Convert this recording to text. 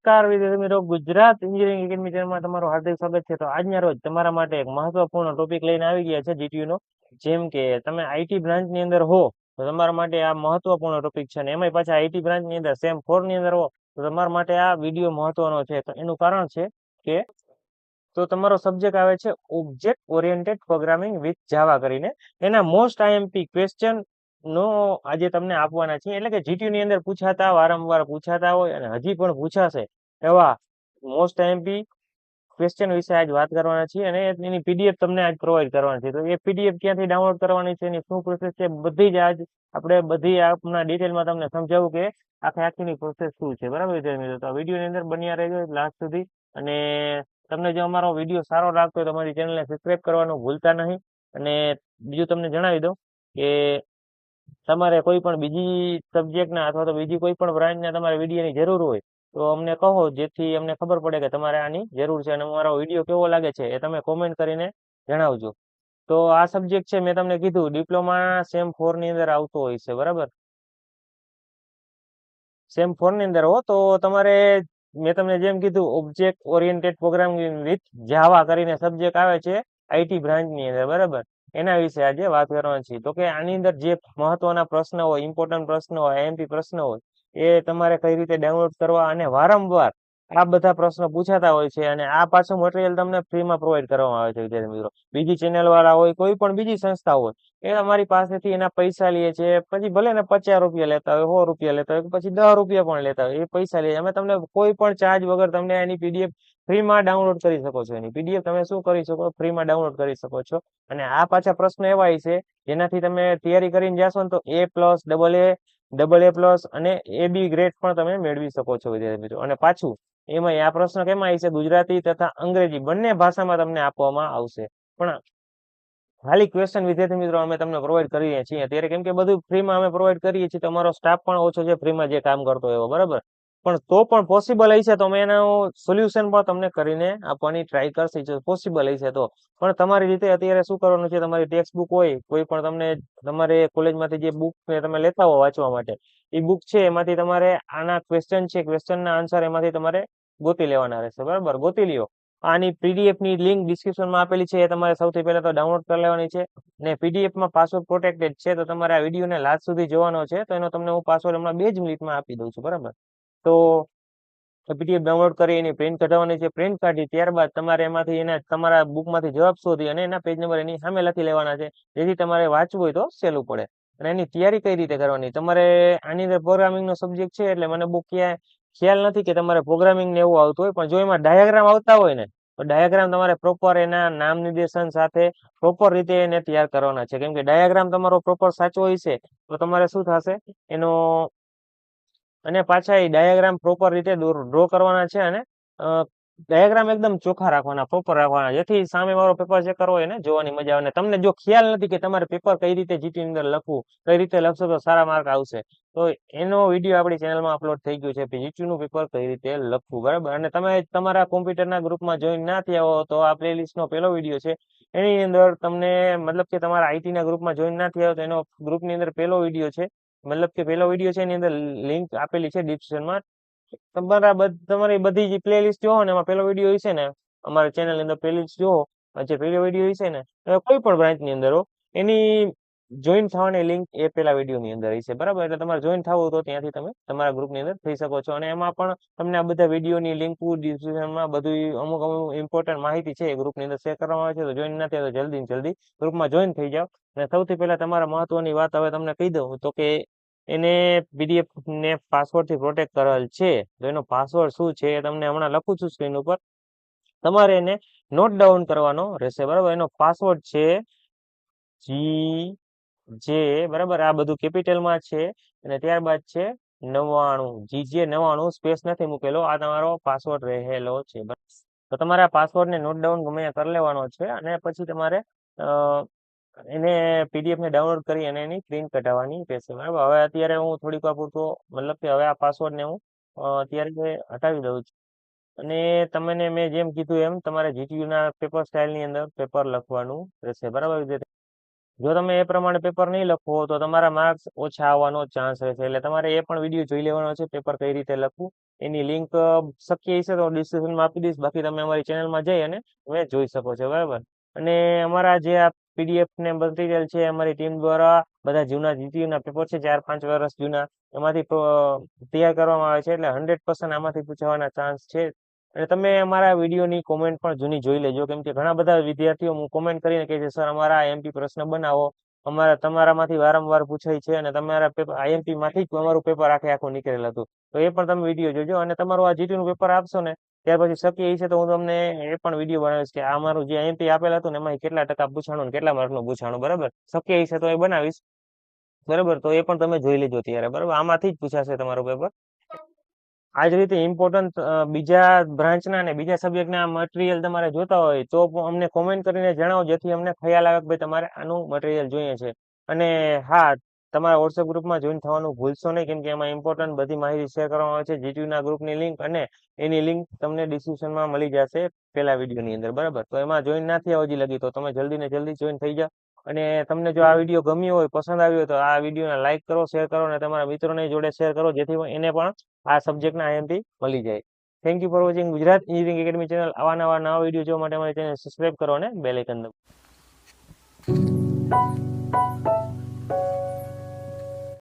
નમસ્કાર વિદ્યાર્થી મિત્રો, ગુજરાત એન્જિનિયરિંગ એકેડમી ચેનલમાં તમારું હાર્દિક સ્વાગત છે. તો આજના રોજ તમારા માટે એક મહત્વપૂર્ણ ટોપિક લઈને આવી ગયા છે જીટીયુ નો. જેમ કે તમે આઈટી બ્રાન્ચ ની અંદર હો તો તમારા માટે આ મહત્વપૂર્ણ ટોપિક છે, અને એમાંય પાછા આઈટી બ્રાન્ચ ની અંદર સેમ 4 ની અંદર હો તો તમારા માટે આ વિડીયો મહત્વનો છે. તો એનું કારણ છે કે તમારો સબ્જેક્ટ આવે છે ઓબ્જેક્ટ ઓરિએન્ટેડ પ્રોગ્રામિંગ વિથ જાવા કરીને. એના મોસ્ટ આઈએમપી ક્વેશ્ચન નો આજે તમને આપવાના છે. એટલે કે જીટીયુ ની અંદર પૂછાતા, વારંવાર પૂછાતા હોય અને હજી પણ પૂછાશે એવા મોસ્ટ આઈએમપી ક્વેશ્ચન વિશે આજ વાત કરવાના છીએ, અને એની પીડીએફ તમને આજ પ્રોવાઈડ કરવાની છે. તો એ પીડીએફ ક્યાંથી ડાઉનલોડ કરવાની છે, એની શું પ્રોસેસ છે, બધી જ આજ આપણે બધી આપના ડિટેલમાં તમને સમજાવું કે આખીની પ્રોસેસ શું છે. બરાબર વિદ્યાર્થી મિત્રો, તો વિડીયો ની અંદર બન્યા રહેજો લાસ્ટ સુધી. અને તમને જો અમારો વિડીયો સારો લાગતો હોય તો અમારી ચેનલને સબસ્ક્રાઇબ કરવાનું ભૂલતા નહીં. અને બીજું તમને જણાવી દઉં કે તમારે કોઈ પણ બીજી સબ્જેક્ટના અથવા તો બીજી કોઈ પણ બ્રાન્ચના તમારે વિડીયોની જરૂર હોય તો અમને કહો, જેથી અમને ખબર પડે કે તમારે આની જરૂર છે. અને અમારો વિડીયો કેવો લાગે છે એ તમે કોમેન્ટ કરીને જણાવજો. તો આ સબ્જેક્ટ છે, મેં તમને કીધું ડિપ્લોમા સેમ 4 ની અંદર આવતો હોય છે. બરાબર, સેમ 4 ની અંદર હો તો તમારે, મેં તમને જેમ કીધું, ઓબ્જેક્ટ ઓરિએન્ટેડ પ્રોગ્રામિંગ વિથ જાવા કરીને સબ્જેક્ટ આવે છે આઈટી બ્રાન્ચ ની અંદર. બરાબર, એના વિશે આજે વાત કરવાની છે. તો કે આની અંદર જે મહત્વના પ્રશ્ન હોય, ઇમ્પોર્ટન્ટ પ્રશ્ન હોય, આઈએમપી પ્રશ્ન હોય, એ તમારે કઈ રીતે ડાઉનલોડ કરવા, અને વારંવાર આ બધા પ્રશ્નો પૂછાતા હોય છે. અને આ પાછું મટીરિયલ તમને ફ્રીમાં પ્રોવાઈડ કરવામાં આવે છે વિદ્યાર્થી મિત્રો. બીજી ચેનલ વાળા હોય, કોઈ પણ બીજી સંસ્થા હોય, એ અમારી પાસેથી એના પૈસા લે છે. પછી ભલે ને 50 રૂપિયા લેતા હોય, 100 રૂપિયા લેતા હોય, પછી 10 રૂપિયા પણ લેતા હોય, એ પૈસા લે. અમે તમને કોઈ પણ ચાર્જ વગર તમને એની પીડીએફ ફ્રીમાં ડાઉનલોડ કરી શકો છો. એની પીડીએફ તમે શું કરી શકો, ફ્રીમાં ડાઉનલોડ કરી શકો છો. અને આ પાછા પ્રશ્ન એવા છે જેનાથી તમે તૈયારી કરીને જાશો ને તો A+, AA+, અને AB ગ્રેડ પણ તમે મેળવી શકો છો વિદ્યાર્થી મિત્રો. અને પાછું એમાં આ પ્રશ્ન કેમાં આવી છે, ગુજરાતી તથા અંગ્રેજી બંને ભાષામાં તમને આપવામાં આવશે. પણ ખાલી ક્વેશ્ચન વિદ્યાર્થી મિત્રો અમે તમને પ્રોવાઈડ કરીએ છીએ અત્યારે, કેમ કે બધું ફ્રીમાં અમે પ્રોવાઈડ કરીએ છીએ. તમારો સ્ટાફ પણ ઓછો છે ફ્રીમાં જે કામ કરતો એવો. બરાબર, પણ તો પણ પોસિબલ હશે તો અમે એનું સોલ્યુશન પણ તમને કરીને આપવાની ટ્રાય કરશે, જો પોસિબલ હશે તો. પણ તમારી રીતે અત્યારે શું કરવાનું છે, તમારી ટેક્સ્ટ બુક હોય, કોઈ પણ તમને તમારે કોલેજમાંથી જે બુક તમે લેતા હો વાંચવા માટે, એ બુક છે એમાંથી તમારે આના ક્વેશ્ચન છે, ક્વેશ્ચનના આન્સર એમાંથી તમારે ગોતી લેવાના રહેશે. બરાબર, ગોતી લ્યો. આની પીડીએફ ની લિંક ડિસ્ક્રિપ્શનમાં આપેલી છે, એ તમારે સૌથી પહેલા તો ડાઉનલોડ કરી લેવાની છે. ને પીડીએફ માં પાસવર્ડ પ્રોટેક્ટેડ છે, તો તમારે આ વિડીયોને લાસ્ટ સુધી જોવાનો છે. તો એનો તમને હું પાસવર્ડ હમણાં 2 જ મિનિટમાં આપી દઉં છું. બરાબર, તો પીડીએફ ડાઉનલોડ કરી એની પ્રિન્ટ કઢાવવાની છે. પ્રિન્ટ કાઢી ત્યારબાદ તમારે એમાંથી એના તમારા બુકમાંથી જવાબ શોધી અને એના પેજ નંબર એની સામે લખી લેવાના છે, જેથી તમારે વાંચવું હોય તો સહેલું પડે. અને એની તૈયારી કઈ રીતે કરવાની, તમારે આની અંદર પ્રોગ્રામિંગ નો સબ્જેક્ટ છે એટલે મને બહુ ક્યાંય ખ્યાલ નથી કે તમારે પ્રોગ્રામિંગ ને એવું આવતું હોય, પણ જો એમાં ડાયાગ્રામ આવતા હોય ને તો ડાયાગ્રામ તમારે પ્રોપર એના નામ નિર્દેશન સાથે પ્રોપર રીતે એને તૈયાર કરવાના છે. કેમ કે ડાયાગ્રામ તમારો પ્રોપર સાચો હોય છે તો તમારે શું થશે એનો, અને પાછા એ ડાયાગ્રામ પ્રોપર રીતે ડ્રો કરવાના છે. અને ડાયાગ્રામ એકદમ ચોખ્ખા રાખવાના, પ્રોપર રાખવાના, જેથી સામે વાળો પેપર ચેકર હોય એને જોવાની મજા આવે. તમને જો ખ્યાલ નથી કે તમારે પેપર કઈ રીતે જીટી ની અંદર લખવું, કઈ રીતે લખશો તો સારા માર્ક આવશે, તો એનો વિડીયો આપણી ચેનલમાં અપલોડ થઈ ગયો છે, જીટી નું પેપર કઈ રીતે લખવું. બરાબર, અને તમે તમારા કોમ્પ્યુટરના ગ્રુપમાં જોઈન ના થયા હો તો આ પ્લેલિસ્ટ નો પહેલો વિડીયો છે, એની અંદર તમને, મતલબ કે તમારા આઈટી ના ગ્રુપમાં જોઈન ના થયા હોય તો એનો ગ્રુપની અંદર પહેલો વિડીયો છે, મતલબ કે પહેલો વિડીયો છે, એની અંદર લિંક આપેલી છે ડિસ્ક્રિપ્શનમાં. તમારી બધી જે પ્લેલિસ્ટ જોવો ને એમાં પેલો વિડીયો હશે ને, અમારા ચેનલ ની અંદર પ્લેલિસ્ટ જોવો, જે પેલો વિડીયો હશે ને, કોઈ પણ બ્રાન્ચ ની અંદર હો, એની જોઈન થવાની લિંક એ પેલા વિડીયો ની અંદર હશે. બરાબર, એટલે તમારે જોઈન થવું તો ત્યાંથી તમે તમારા ગ્રુપની અંદર થઈ શકો છો. અને એમાં પણ તમને આ બધા વિડીયોની લિંક ડિસ્ક્રિપ્શનમાં બધું અમુક ઇમ્પોર્ટન્ટ માહિતી છે એ ગ્રુપની અંદર શેર કરવામાં આવે છે. તો જોઈન ના થાય તો જલ્દી ને જલ્દી ગ્રુપમાં જોઈન થઈ જાઓ. અને સૌથી પહેલા તમારા મહત્વની વાત હવે તમને કહી દઉં તો કે એને પીડીએફ ને પાસવર્ડ થી પ્રોટેક્ટ કરેલ છે. તો એનો પાસવર્ડ શું છે એ તમને હમણાં લખું છું સ્ક્રીન ઉપર, તમારે એને નોટ ડાઉન કરવાનો રહેશે. બરાબર, એનો પાસવર્ડ છે GJ, બરાબર, આ બધું કેપિટલમાં છે. અને ત્યારબાદ છે 99, GJ 99, સ્પેસ નથી મૂકેલો, આ તમારો પાસવર્ડ રહેલો છે. તો તમારે આ પાસવર્ડ ને નોટ ડાઉન ગમે કરી લેવાનો છે. અને પછી તમારે એને પીડીએફ ને ડાઉનલોડ કરી અને એની પ્રિન્ટ કઢાવવાની રહેશે. બરાબર, હવે અત્યારે હું થોડીક વાર પૂરતો, મતલબ કે હવે આ પાસવર્ડ ને હું અત્યારે હટાવી દઉં છું. અને તમને મેં જેમ કીધું એમ તમારે જીટીયુ ના પેપર સ્ટાઇલ ની અંદર પેપર લખવાનું રહેશે. બરાબર, જો તમે એ પ્રમાણે પેપર નહીં લખો તો તમારા માર્ક્સ ઓછા આવવાનો ચાન્સ રહેશે. એટલે તમારે એ પણ વિડીયો જોઈ લેવાનો છે, પેપર કઈ રીતે લખવું એની લિંક શક્ય હશે તો ડિસ્ક્રિપ્શનમાં આપી દઈશ. બાકી તમે અમારી ચેનલમાં જઈ અને તમે જોઈ શકો છો, બરાબર. અને અમારા જે આ પીડીએફ ને મટીરિયલ છે અમારી ટીમ દ્વારા બધા જૂના જીટીયુના પેપર છે 4-5 વર્ષ જૂના, એમાંથી તૈયાર કરવામાં આવે છે. એટલે 100% આમાંથી પૂછાવાના ચાન્સ છે. અને તમે અમારા વિડીયોની કોમેન્ટ પણ જૂની જોઈ લેજો, કેમ કે ઘણા બધા વિદ્યાર્થીઓ હું કોમેન્ટ કરીને કહે છે સર અમારા આઈએમપી પ્રશ્ન બનાવો, અમારા તમારામાંથી વારંવાર પૂછાય છે અને તમારા પેપર આઈએમપી માંથી જ અમારું પેપર આખું નીકળેલ હતું. તો એ પણ તમે વિડીયો જોજો. અને તમારું આ જીટીયુ નું પેપર આપશો ને ત્યાર પછી શક્ય એ છે તો હું તમને એ પણ વિડીયો બનાવીશ કે આ અમારું જે આઈએમપી આપેલ હતું ને એમાં કેટલા ટકા પૂછાણું ને કેટલા માર્કનું પૂછાણું, બરાબર. શક્ય એ છે તો એ બનાવીશ, બરાબર. તો એ પણ તમે જોઈ લેજો ત્યારે, બરાબર. આમાંથી જ પૂછાશે તમારું પેપર. આ જ રીતે ઇમ્પોર્ટન્ટ બીજા બ્રાન્ચના ને બીજા સબ્જેક્ટના મટીરિયલ તમારે જોતા હોય તો અમને કોમેન્ટ કરીને જણાવો, જેથી અમને ખ્યાલ આવે કે ભાઈ તમારે આનું મટીરિયલ જોઈએ છે. અને હા, તમારા વોટ્સએપ ગ્રુપમાં જોઈન થવાનું ભૂલશો નહીં, કેમ કે એમાં ઇમ્પોર્ટન્ટ બધી માહિતી શેર કરવામાં આવે છે. જીટીયુના ગ્રુપની લિંક અને એની લિંક તમને ડિસ્ક્રિપ્શનમાં મળી જશે પેલા વિડીયોની અંદર, બરાબર. તો એમાં જોઈન ના થયા હજી લગી તો તમે જલ્દી ને જલ્દી જોઈન થઈ જાઓ. અને તમને જો આ વિડીયો ગમ્યો હોય, પસંદ આવ્યો હોય તો આ વિડીયોને લાઈક કરો, શેર કરો અને તમારા મિત્રોની જોડે શેર કરો, જેથી એને પણ આ સબ્જેક્ટના આઈએમપી મળી જાય. Thank you for watching Gujarat engineering academy channel. આવા નવા વિડીયો જોવા માટે અમારી ચેનલ સબસ્ક્રાઇબ કરો અને બેલ આઇકન દબાવો.